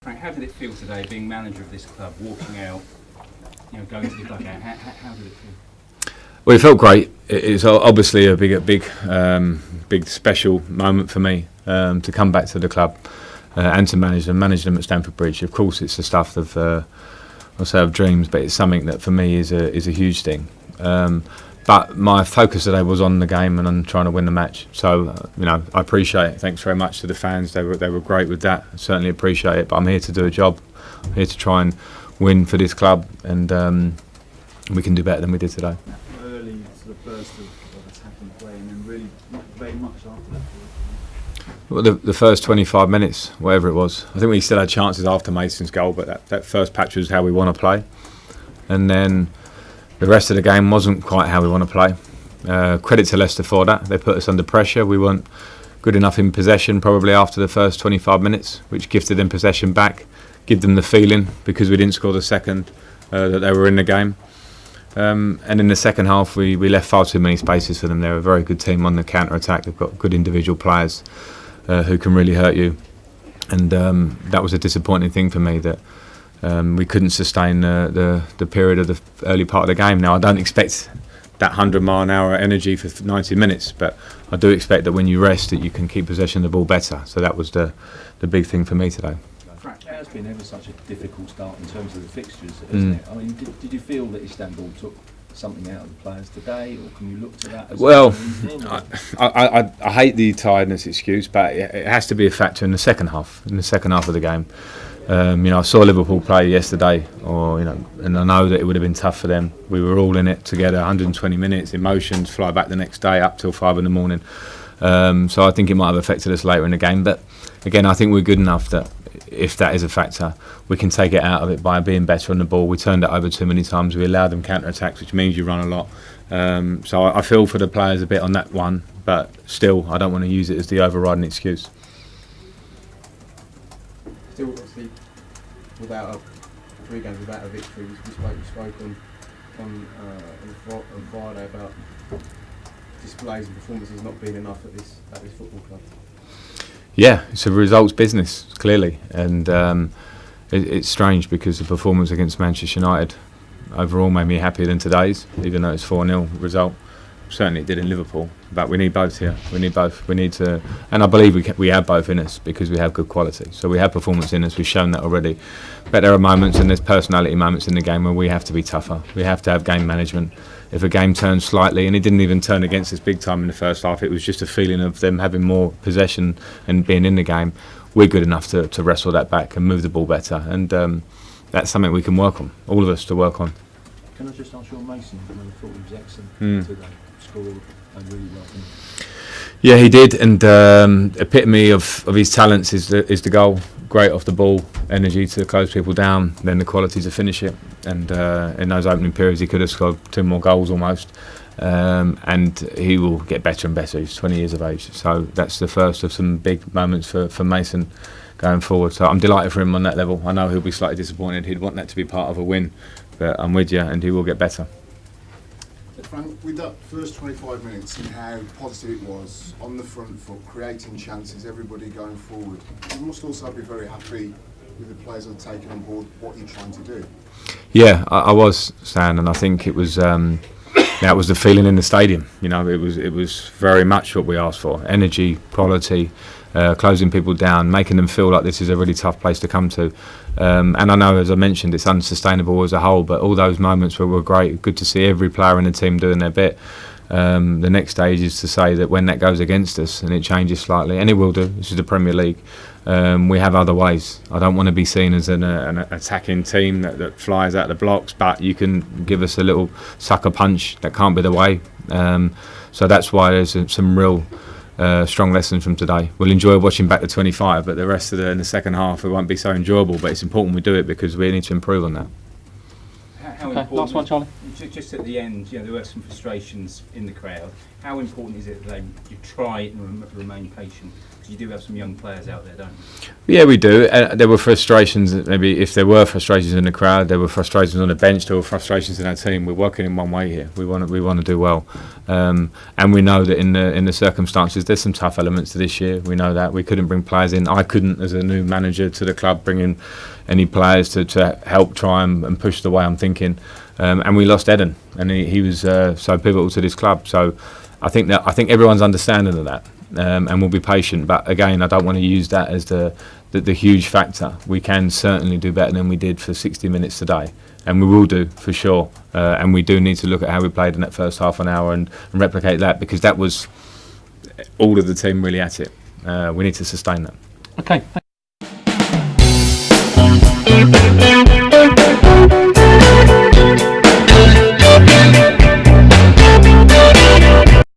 Frank, how did it feel today, being manager of this club, walking out, going to the dugout? How did it feel? Well, it felt great. It's obviously a big special moment for me to come back to the club and to manage them at Stamford Bridge. Of course, it's the stuff of of dreams, but it's something that for me is a huge thing. But my focus today was on the game and on trying to win the match. So I appreciate it. Thanks very much to the fans. They were great with that. I certainly appreciate it. But I'm here to do a job. I'm here to try and win for this club, and we can do better than we did today. Early sort of burst of attacking play, and then really not very much after that. Well, the first 25 minutes, whatever it was, I think we still had chances after Mason's goal, but that first patch was how we want to play. And then the rest of the game wasn't quite how we want to play. Credit to Leicester for that. They put us under pressure. We weren't good enough in possession probably after the first 25 minutes, which gifted them possession back, give them the feeling, because we didn't score the second, that they were in the game. And in the second half, we left far too many spaces for them. They're a very good team on the counter-attack. They've got good individual players who can really hurt you. And that was a disappointing thing for me, that we couldn't sustain the period of the early part of the game. Now, I don't expect that 100-mile-an-hour energy for 90 minutes, but I do expect that when you rest, that you can keep possession of the ball better. So that was the big thing for me today. Frank, it has been ever such a difficult start in terms of the fixtures, isn't it? I mean, did you feel that Istanbul took something out of the players today, or can you look to that? Well, I hate the tiredness excuse, but it has to be a factor in the second half. In the second half of the game, I saw Liverpool play yesterday, and I know that it would have been tough for them. We were all in it together, 120 minutes, emotions, fly back the next day, up till 5 a.m. So I think it might have affected us later in the game. But again, I think we're good enough that if that is a factor, we can take it out of it by being better on the ball. We turned it over too many times. We allowed them counter-attacks, which means you run a lot. So I feel for the players a bit on that one, but still, I don't want to use it as the overriding excuse. Still, obviously, without 3 games without a victory, we spoke on Friday about displays and performances not being enough at this football club. Yeah, it's a results business, clearly, and it's strange because the performance against Manchester United overall made me happier than today's, even though it's 4-0 result. Certainly it did in Liverpool, but we need both here. We need both. We need to, and I believe we have both in us because we have good quality. So we have performance in us. We've shown that already. But there are moments, and there's personality moments in the game where we have to be tougher. We have to have game management. If a game turns slightly, and it didn't even turn against us big time in the first half, it was just a feeling of them having more possession and being in the game. We're good enough to wrestle that back and move the ball better, and that's something we can work on. All of us to work on. Can I just ask you on Mason? I thought he was excellent today. Scored and really well. Yeah, he did, and epitome of his talents is the goal. Great off the ball, energy to close people down, then the quality to finish it. And in those opening periods, he could have scored 2 more goals almost. And he will get better and better. He's 20 years of age, so that's the first of some big moments for Mason going forward. So I'm delighted for him on that level. I know he'll be slightly disappointed. He'd want that to be part of a win, but I'm with you, and he will get better. Frank, with that first 25 minutes and how positive it was on the front foot, creating chances, everybody going forward, you must also be very happy with the players that are taking on board what you're trying to do. Yeah, I was, Stan, and I think it was that was the feeling in the stadium. It was very much what we asked for: energy, quality, closing people down, making them feel like this is a really tough place to come to. And I know, as I mentioned, it's unsustainable as a whole, but all those moments were great. Good to see every player in the team doing their bit. The next stage is to say that when that goes against us and it changes slightly, and it will do, this is the Premier League, we have other ways. I don't want to be seen as an attacking team that flies out the blocks, but you can give us a little sucker punch. That can't be the way. So that's why there's some real strong lessons from today. We'll enjoy watching back to 25, but the rest of in the second half, it won't be so enjoyable. But it's important we do it because we need to improve on that. How important, last one, Charlie. Just at the end, there were some frustrations in the crowd. How important is it that you try and remain patient? Because you do have some young players out there, don't you? Yeah, we do. There were frustrations. Maybe if there were frustrations in the crowd, there were frustrations on the bench. There were frustrations in our team. We're working in one way here. We want to do well, and we know that in the circumstances, there's some tough elements to this year. We know that we couldn't bring players in. I couldn't, as a new manager to the club, bring in any players to help try and push the way I'm thinking. And we lost Eden, and he was so pivotal to this club. So I think everyone's understanding of that. And we'll be patient, but again, I don't want to use that as the huge factor. We can certainly do better than we did for 60 minutes today, and we will do for sure. And we do need to look at how we played in that first half an hour and replicate that, because that was all of the team really at it. We need to sustain that. Okay.